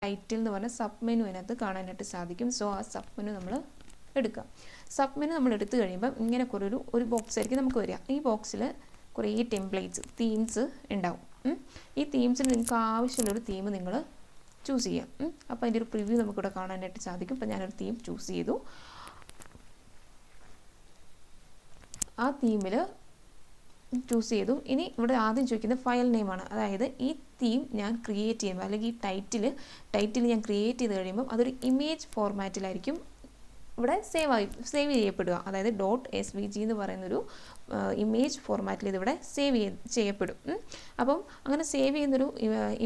Title എന്ന് പറഞ്ഞ sub menu അതിനകത്ത് കാണാനായിട്ട് സാധിക്കും. സോ ആ സബ് മെനു നമ്മൾ എടുക്കുക. സബ് മെനു നമ്മൾ എടുത്തു കഴിയുമ്പോൾ ഇങ്ങനെ കുറേ ഒരു ബോക്സ് ആയിരിക്കും നമുക്ക് വരിക. ഈ ബോക്സിൽ കുറേ ടെംപ്ലേറ്റ്സ് തീംസ് ഉണ്ടാവും. ഈ തീംസിൽ നിങ്ങൾക്ക് ആവശ്യമുള്ളൊരു തീം നിങ്ങൾ ചൂസ് ചെയ്യാം. അപ്പോൾ അതിൻ്റെ ഒരു പ്രിവ്യൂ നമുക്കിവിടെ കാണാനായിട്ട് സാധിക്കും. അപ്പോൾ ഞാനൊരു തീം ചൂസ് ചെയ്തു. ആ തീമിൽ ചൂസ് ചെയ്തു. ഇനി ഇവിടെ ആദ്യം ചോദിക്കുന്നത് ഫയൽ നെയിമാണ്. അതായത് ഈ തീം ഞാൻ ക്രിയേറ്റ് ചെയ്യുമ്പോൾ അല്ലെങ്കിൽ ഈ ടൈറ്റിൽ ഞാൻ ക്രിയേറ്റ് ചെയ്ത് കഴിയുമ്പോൾ അതൊരു ഇമേജ് ഫോർമാറ്റിലായിരിക്കും ഇവിടെ സേവ് ചെയ്യപ്പെടുക. അതായത് .svg എന്ന് പറയുന്നൊരു ഇമേജ് ഫോർമാറ്റിൽ ഇതിവിടെ ചെയ്യപ്പെടും. അപ്പം അങ്ങനെ സേവ് ചെയ്യുന്നൊരു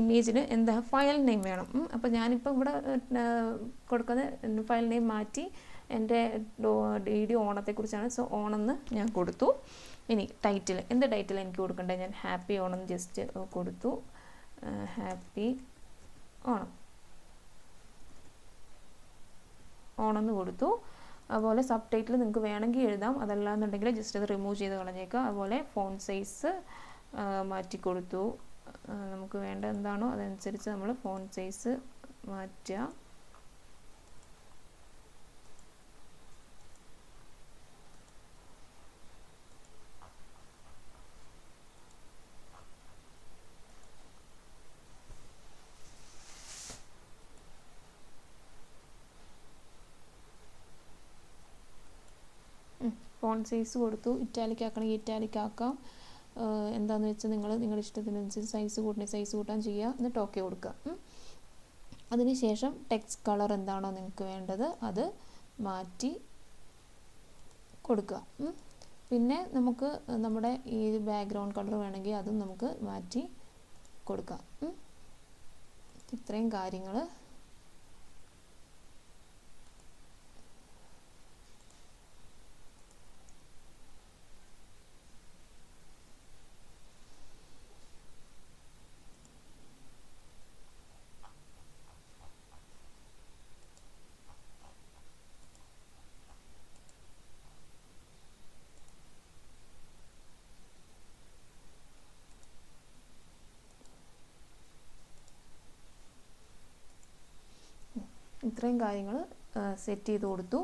ഇമേജിന് എന്താ ഫയൽ നെയിം വേണം. അപ്പോൾ ഞാനിപ്പോൾ ഇവിടെ കൊടുക്കുന്ന ഫയൽ നെയിം മാറ്റി എൻ്റെ വീഡിയോ ഓണത്തെക്കുറിച്ചാണ്. സോ ഓണമെന്ന് ഞാൻ കൊടുത്തു. ഇനി ടൈറ്റിൽ എന്ത് ടൈറ്റിൽ എനിക്ക് കൊടുക്കേണ്ടത്? ഞാൻ ഹാപ്പി ഓണം ജസ്റ്റ് കൊടുത്തു. ഹാപ്പി ഓണം എന്ന് കൊടുത്തു. അതുപോലെ സബ് ടൈറ്റിൽ നിങ്ങൾക്ക് വേണമെങ്കിൽ എഴുതാം, അതല്ലാന്നുണ്ടെങ്കിൽ ജസ്റ്റ് അത് റിമൂവ് ചെയ്ത് കളഞ്ഞേക്കുക. അതുപോലെ ഫോൺ സൈസ് മാറ്റി കൊടുത്തു. നമുക്ക് വേണ്ട എന്താണോ അതനുസരിച്ച് നമ്മൾ ഫോൺ സൈസ് മാറ്റുക. ഫോൺ സൈസ് കൊടുത്തു. ഇറ്റാലിക് ആക്കണമെങ്കിൽ ഇറ്റാലിക് ആക്കാം. എന്താണെന്ന് വെച്ചാൽ നിങ്ങളുടെ ഇഷ്ടത്തിനനുസരിച്ച് സൈസ് കൂട്ടാൻ ചെയ്യുക. എന്നിട്ട് ഓക്കെ കൊടുക്കുക. അതിനുശേഷം ടെക്സ്റ്റ് കളർ എന്താണോ നിങ്ങൾക്ക് വേണ്ടത് അത് മാറ്റി കൊടുക്കുക. പിന്നെ നമുക്ക് നമ്മുടെ ഈ ബാക്ക്ഗ്രൗണ്ട് കളർ വേണമെങ്കിൽ അതും നമുക്ക് മാറ്റി കൊടുക്കാം. ഇത്രയും കാര്യങ്ങൾ സെറ്റ് ചെയ്ത് കൊടുത്തു.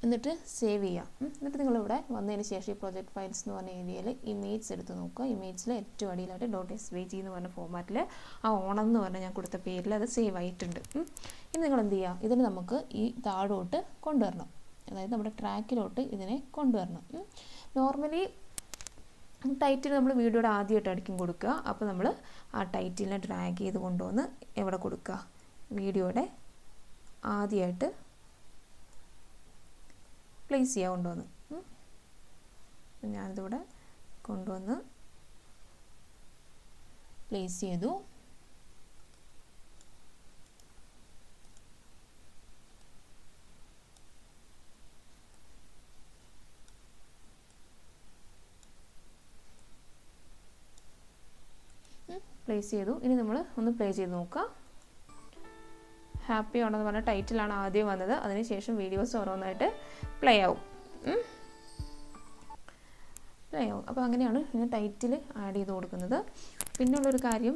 എന്നിട്ട് സേവ് ചെയ്യാം. എന്നിട്ട് നിങ്ങളിവിടെ വന്നതിന് ശേഷം ഈ പ്രൊജക്ട് ഫയൽസ് എന്ന് പറഞ്ഞ ഏരിയയിൽ ഇമേജ് എടുത്ത് നോക്കുക. ഇമേജിൽ ഏറ്റവും അടിയിലായിട്ട് .svg എന്ന് പറഞ്ഞ ഫോർമാറ്റിൽ ആ ഓണം എന്ന് പറഞ്ഞാൽ ഞാൻ കൊടുത്ത പേരിൽ അത് സേവ് ആയിട്ടുണ്ട്. ഇനി നിങ്ങൾ എന്ത് ചെയ്യുക? ഇതിന് നമുക്ക് ഈ താഴോട്ട് കൊണ്ടുവരണം. അതായത് നമ്മുടെ ട്രാക്കിലോട്ട് ഇതിനെ കൊണ്ടുവരണം. നോർമലി ടൈറ്റിൽ നമ്മൾ വീഡിയോയുടെ ആദ്യമായിട്ടായിരിക്കും കൊടുക്കുക. അപ്പോൾ നമ്മൾ ആ ടൈറ്റിലിനെ ഡ്രാഗ് ചെയ്ത് കൊണ്ടുവന്ന് എവിടെ കൊടുക്കുക? വീഡിയോയുടെ ആദ്യമായിട്ട് പ്ലേസ് ചെയ്യുക കൊണ്ടുവന്ന്. ഞാനിതിവിടെ കൊണ്ടുവന്ന് പ്ലേസ് ചെയ്തു. ഇനി നമ്മൾ ഒന്ന് പ്ലേ ചെയ്ത് നോക്കുക. ഹാപ്പി ആണെന്ന് പറഞ്ഞ ടൈറ്റിലാണ് ആദ്യം വന്നത്. അതിനുശേഷം വീഡിയോസ് ഓരോന്നായിട്ട് പ്ലേ ആവും. അപ്പോൾ അങ്ങനെയാണ് ഞാൻ ടൈറ്റിൽ ആഡ് ചെയ്ത് കൊടുക്കുന്നത്. പിന്നുള്ളൊരു കാര്യം,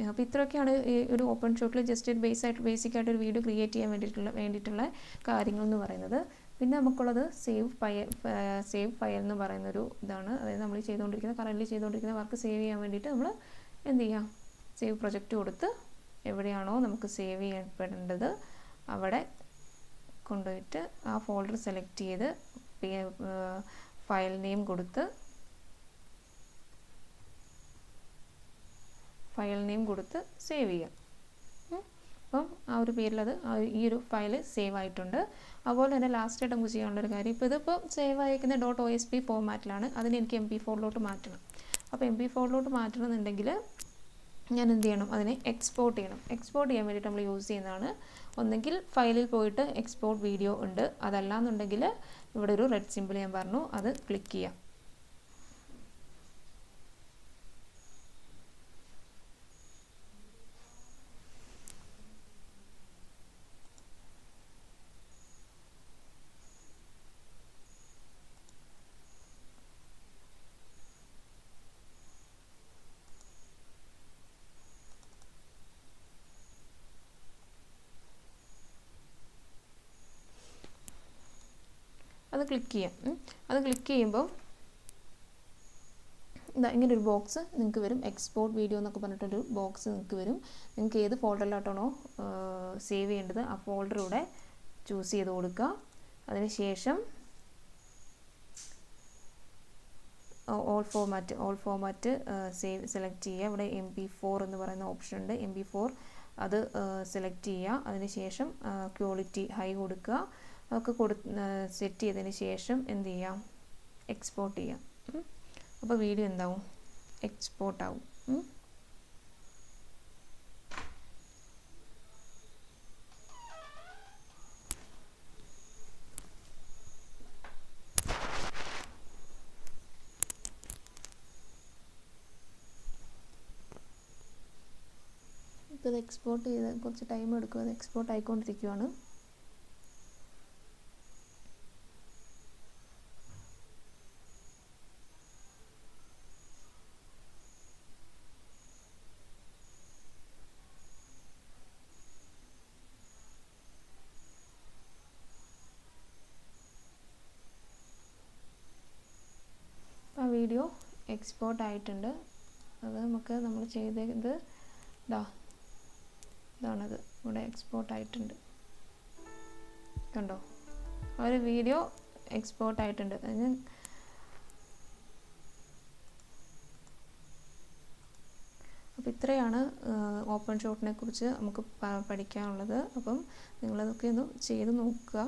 അപ്പോൾ ഇത്രയൊക്കെയാണ് ഈ ഒരു ഓപ്പൺ ഷോട്ടിൽ ജസ്റ്റ് ബേസിക്കായിട്ട് ഒരു വീഡിയോ ക്രിയേറ്റ് ചെയ്യാൻ വേണ്ടിയിട്ടുള്ള കാര്യങ്ങൾ എന്ന് പറയുന്നത്. പിന്നെ നമുക്കുള്ളത് സേവ് ഫയൽ എന്ന് പറയുന്നൊരു ഇതാണ്. അതായത് നമ്മൾ കറൻറ്റ്ലി ചെയ്തുകൊണ്ടിരിക്കുന്ന വർക്ക് സേവ് ചെയ്യാൻ വേണ്ടിയിട്ട് നമ്മൾ എന്ത് ചെയ്യുക? സേവ് പ്രൊജക്റ്റ് കൊടുത്ത് എവിടെയാണോ നമുക്ക് സേവ് ചെയ്യപ്പെടേണ്ടത് അവിടെ കൊണ്ടുപോയിട്ട് ആ ഫോൾഡർ സെലക്ട് ചെയ്ത് ഫയൽ നെയിം കൊടുത്ത് സേവ് ചെയ്യുക. അപ്പം ആ ഒരു പേരിൽ ഈ ഒരു ഫയൽ സേവ് ആയിട്ടുണ്ട്. അതുപോലെ തന്നെ ലാസ്റ്റായിട്ട് നമുക്ക് ചെയ്യാനുള്ളൊരു കാര്യം, ഇതിപ്പോൾ സേവ് ആയിരിക്കുന്ന .osp ഫോർമാറ്റിലാണ്. അതിന് എനിക്ക് MP4 മാറ്റണം. അപ്പോൾ MP4 മാറ്റണമെന്നുണ്ടെങ്കിൽ ഞാൻ എന്ത് ചെയ്യണം? അതിനെ എക്സ്പോർട്ട് ചെയ്യണം. എക്സ്പോർട്ട് ചെയ്യാൻ വേണ്ടിയിട്ട് നമ്മൾ യൂസ് ചെയ്യുന്നതാണ്, ഒന്നെങ്കിൽ ഫയലിൽ പോയിട്ട് എക്സ്പോർട്ട് വീഡിയോ ഉണ്ട്, അതല്ലാന്നുണ്ടെങ്കിൽ ഇവിടെ ഒരു റെഡ് സിമ്പിൾ ഞാൻ പറഞ്ഞു അത് ക്ലിക്ക് ചെയ്യാം. അത് ക്ലിക്ക് ചെയ്യാം. അത് ക്ലിക്ക് ചെയ്യുമ്പോൾ ഇങ്ങനൊരു ബോക്സ് നിങ്ങൾക്ക് വരും. എക്സ്പോർട്ട് വീഡിയോ എന്നൊക്കെ പറഞ്ഞിട്ടൊരു ബോക്സ് നിങ്ങൾക്ക് വരും. നിങ്ങൾക്ക് ഏത് ഫോൾഡറിലോട്ടാണോ സേവ് ചെയ്യേണ്ടത് ആ ഫോൾഡർ ഇവിടെ ചൂസ് ചെയ്ത് കൊടുക്കുക. അതിനുശേഷം ഓൾ ഫോർമാറ്റ് സെലക്ട് ചെയ്യുക. ഇവിടെ MP4 എന്ന് പറയുന്ന ഓപ്ഷൻ ഉണ്ട്. MP4 അത് സെലക്ട് ചെയ്യുക. അതിനുശേഷം ക്വാളിറ്റി ഹൈ കൊടുക്കുക. അതൊക്കെ സെറ്റ് ചെയ്തതിന് ശേഷം എന്ത് ചെയ്യാം, എക്സ്പോർട്ട് ചെയ്യാം. അപ്പോൾ വീഡിയോ എന്താവും, എക്സ്പോർട്ട് ആവും. ഇപ്പോൾ ഇത് എക്സ്പോർട്ട് ചെയ്ത് കുറച്ച് ടൈം എടുക്കും. അത് എക്സ്പോർട്ട് ആയിക്കൊണ്ടിരിക്കുകയാണ്. ആ വീഡിയോ എക്സ്പോർട്ട് ആയിട്ടുണ്ട്. അത് നമ്മൾ ചെയ്തത് ഇതാണത്. ഇവിടെ എക്സ്പോർട്ട് ആയിട്ടുണ്ട്, കണ്ടോ? ആ ഒരു വീഡിയോ എക്സ്പോർട്ട് ആയിട്ടുണ്ട്. അതിന് അപ്പോൾ ഇത്രയാണ് ഓപ്പൺ ഷോട്ടിനെ കുറിച്ച് നമുക്ക് പഠിക്കാനുള്ളത്. അപ്പം നിങ്ങളതൊക്കെ ഒന്ന് ചെയ്ത് നോക്കുക.